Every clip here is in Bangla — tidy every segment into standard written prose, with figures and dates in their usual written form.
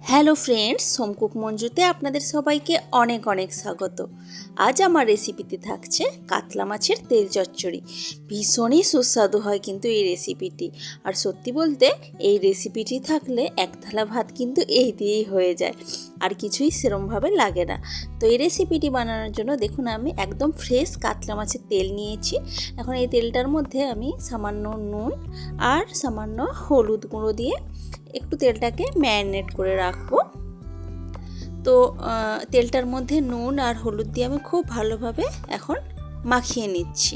হ্যালো ফ্রেন্ডস, হোমকুক মঞ্জুতে আপনাদের সবাইকে অনেক অনেক স্বাগত। আজ আমার রেসিপিতে থাকছে কাতলা মাছের তেল চচ্চড়ি। ভীষণই সুস্বাদু হয় কিন্তু এই রেসিপিটি। আর সত্যি বলতে এই রেসিপিটি থাকলে এক থালা ভাত কিন্তু এই দিয়েই হয়ে যায়, আর কিছুই সেরমভাবে লাগে না। তো এই রেসিপিটি বানানোর জন্য দেখুন আমি একদম ফ্রেশ কাতলা মাছের তেল নিয়েছি। এখন এই তেলটার মধ্যে আমি সামান্য নুন আর সামান্য হলুদ গুঁড়ো দিয়ে একটু তেলটাকে ম্যারিনেট করে রাখবো। তো তেলটার মধ্যে নুন আর হলুদ দিয়ে আমি খুব ভালোভাবে এখন মাখিয়ে নিচ্ছি।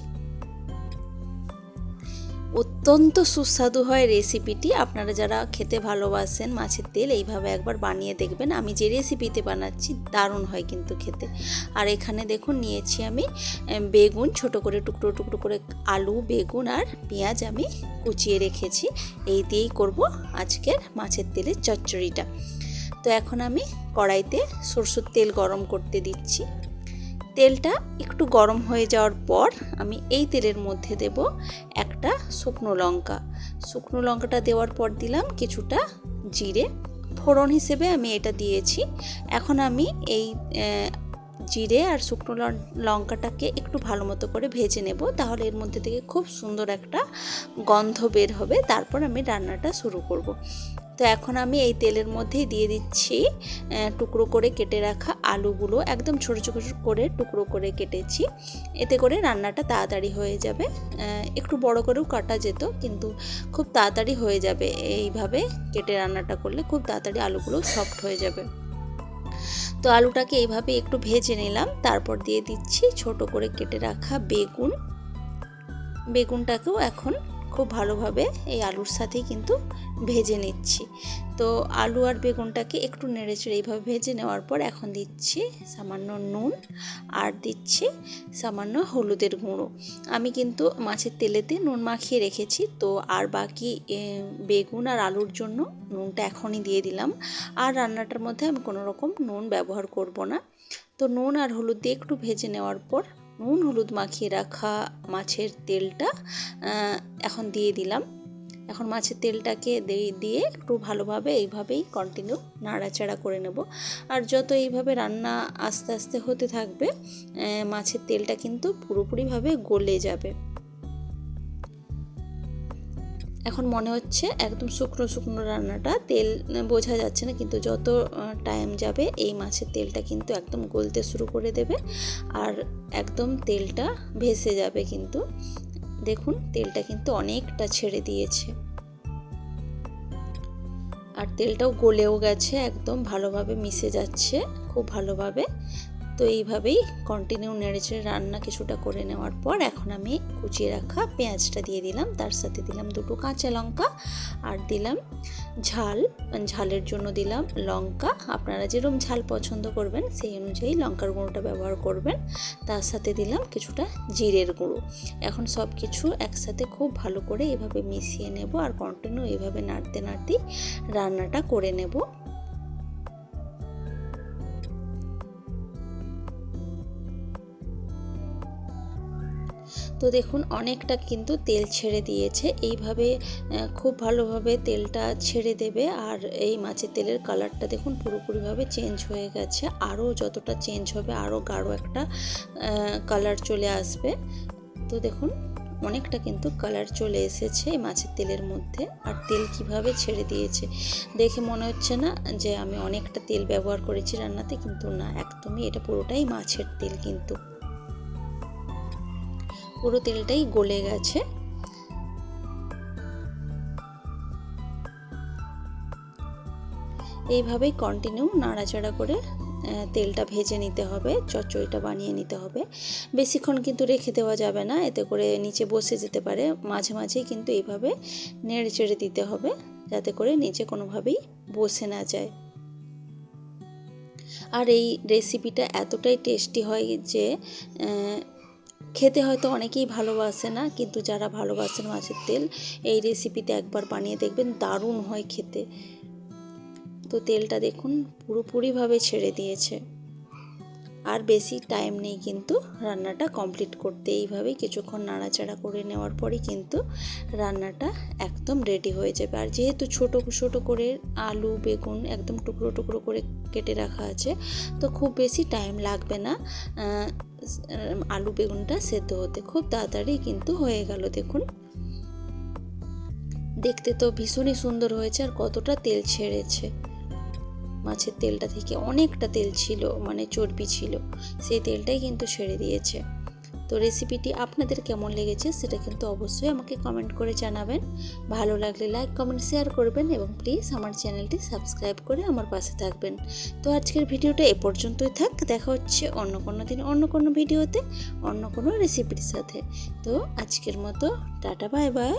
অত্যন্ত সুস্বাদু হয় রেসিপিটি। আপনারা যারা খেতে ভালোবাসেন মাছের তেল, এইভাবে একবার বানিয়ে দেখবেন। আমি যে রেসিপিতে বানাচ্ছি দারুণ হয় কিন্তু খেতে। আর এখানে দেখুন নিয়েছি আমি বেগুন, ছোট করে টুকরো টুকরো করে আলু, বেগুন আর পেঁয়াজ আমি কুচিয়ে রেখেছি। এই দিয়েই করব আজকের মাছের তেলের চচ্চড়িটা। তো এখন আমি কড়াইতে সরষের তেল গরম করতে দিচ্ছি। তেলটা একটু গরম হয়ে যাওয়ার পর আমি এই তেলের মধ্যে দেব একটা শুকনো লঙ্কা। শুকনো লঙ্কাটা দেওয়ার পর দিলাম কিছুটা জিরে, ফোড়ন হিসেবে আমি এটা দিয়েছি। এখন আমি এই জিরে আর শুকনো লঙ্কাটাকে একটু ভালো মতো করে ভেজে নেব, তাহলে এর মধ্যে থেকে খুব সুন্দর একটা গন্ধ বের হবে। তারপর আমি রান্নাটা শুরু করব। তো এখন আমি এই তেলের মধ্যেই দিয়ে দিচ্ছি টুকরো করে কেটে রাখা আলুগুলো। একদম ছোটো ছোটো করে টুকরো করে কেটেছি, এতে করে রান্নাটা তাড়াতাড়ি হয়ে যাবে। একটু বড় করেও কাটা যেত, কিন্তু খুব তাড়াতাড়ি হয়ে যাবে। এইভাবে কেটে রান্নাটা করলে খুব তাড়াতাড়ি আলুগুলো সফট হয়ে যাবে। তো আলুটাকে এইভাবে একটু ভেজে নিলাম। তারপর দিয়ে দিচ্ছি ছোট করে কেটে রাখা বেগুন। বেগুনটাকেও এখন খুব ভালোভাবে এই আলুর সাথেই কিন্তু ভেজে নিচ্ছি। তো আলু আর বেগুনটাকে একটু নেড়েচেড়ে এইভাবে ভেজে নেওয়ার পর এখন দিচ্ছি সামান্য নুন আর দিচ্ছি সামান্য হলুদের গুঁড়ো। আমি কিন্তু মাছের তেলেতে নুন মাখিয়ে রেখেছি, তো আর বাকি বেগুন আর আলুর জন্য নুনটা এখনই দিয়ে দিলাম। আর রান্নাটার মধ্যে আমি কোনো রকম নুন ব্যবহার করব না। তো নুন আর হলুদ দিয়ে একটু ভেজে নেওয়ার পর নুন হলুদ মাখিয়ে রাখা মাছের তেলটা এখন দিয়ে দিলাম। এখন মাছের তেলটাকে দিয়ে একটু ভালোভাবে এইভাবেই কন্টিনিউ নাড়াচাড়া করে নেব। আর যত এইভাবে রান্না আস্তে আস্তে হতে থাকবে, মাছের তেলটা কিন্তু পুরোপুরিভাবে গলে যাবে। এখন মনে হচ্ছে একদম শুকনো শুকনো রান্নাটা, তেল বোঝা যাচ্ছে না, কিন্তু যত টাইম যাবে এই মাছের তেলটা কিন্তু একদম গলতে শুরু করে দেবে আর একদম তেলটা ভেসে যাবে। কিন্তু দেখুন তেলটা কিন্তু অনেকটা ছেড়ে দিয়েছে আর তেলটাও গলেও গেছে, একদম ভালোভাবে মিশে যাচ্ছে খুব ভালোভাবে। তো এইভাবেই কন্টিনিউ নেড়েচেড়ে রান্না কিছুটা করে নেওয়ার পর এখন আমি কুচিয়ে রাখা পেঁয়াজটা দিয়ে দিলাম। তার সাথে দিলাম দুটো কাঁচা লঙ্কা আর দিলাম ঝালের জন্য দিলাম লঙ্কা। আপনারা যেরকম ঝাল পছন্দ করবেন সেই অনুযায়ী লঙ্কার গুঁড়োটা ব্যবহার করবেন। তার সাথে দিলাম কিছুটা জিরের গুঁড়ো। এখন সব কিছু একসাথে খুব ভালো করে এভাবে মিশিয়ে নেব আর কন্টিনিউ এইভাবে নাড়তে নাড়তেই রান্নাটা করে নেব। তো দেখুন অনেকটা কিন্তু তেল ছেড়ে দিয়েছে। এইভাবে খুব ভালোভাবে তেলটা ছেড়ে দেবে আর এই মাছের তেলের কালারটা দেখুন পুরোপুরিভাবে চেঞ্জ হয়ে গেছে। আরও যতটা চেঞ্জ হবে আরও গাঢ় একটা কালার চলে আসবে। তো দেখুন অনেকটা কিন্তু কালার চলে এসেছে এই মাছের তেলের মধ্যে। আর তেল কিভাবে ছেড়ে দিয়েছে দেখে মনে হচ্ছে না যে আমি অনেকটা তেল ব্যবহার করেছি রান্নাতে, কিন্তু না, একদমই এটা পুরোটাই মাছের তেল, কিন্তু পুরো তেলটাই গলে গেছে। এইভাবেই কন্টিনিউ নাড়াচাড়া করে তেলটা ভেজে নিতে হবে, চচ্চড়িটা বানিয়ে নিতে হবে। বেশিক্ষণ কিন্তু রেখে দেওয়া যাবে না, এতে করে নিচে বসে যেতে পারে। মাঝে মাঝেই কিন্তু এইভাবে নেড়ে চেড়ে দিতে হবে, যাতে করে নিচে কোনোভাবেই বসে না যায়। আর এই রেসিপিটা এতটাই টেস্টি হয় যে খেতে হয়তো অনেকেই ভালোবাসে না, কিন্তু যারা ভালোবাসেন মাছের তেল এই রেসিপিতে একবার বানিয়ে দেখবেন, দারুণ হয় খেতে। তো তেলটা দেখুন পুরোপুরিভাবে ছেড়ে দিয়েছে আর বেশি টাইম নেই কিন্তু রান্নাটা কমপ্লিট করতে। এইভাবে কিছুক্ষণ নাড়াচাড়া করে নেওয়ার পরে কিন্তু রান্নাটা একদম রেডি হয়ে যাবে। আর যেহেতু ছোট ছোট করে আলু বেগুন একদম টুকরো টুকরো করে কেটে রাখা আছে, তো খুব বেশি টাইম লাগবে না আলু বেগুনটা সেদ্ধ হতে, খুব তাড়াতাড়ি কিন্তু হয়ে গেল। দেখুন দেখতে তো ভীষণই সুন্দর হয়েছে, আর কতটা তেল ছেড়েছে। মাছের তেলটা থেকে অনেকটা তেল ছিল, মানে চর্বি ছিল, সেই তেলটাই কিন্তু ছেড়ে দিয়েছে। তো রেসিপিটি আপনাদের কেমন লেগেছে সেটা কিন্তু অবশ্যই আমাকে কমেন্ট করে জানাবেন। ভালো লাগলে লাইক কমেন্ট শেয়ার করবেন এবং প্লিজ আমার চ্যানেলটি সাবস্ক্রাইব করে আমার পাশে থাকবেন। তো আজকের ভিডিওটা এ পর্যন্তই থাক, দেখা হচ্ছে অন্য কোনো দিন অন্য কোনো ভিডিওতে অন্য কোনো রেসিপির সাথে। তো আজকের মতো টাটা বাই বাই।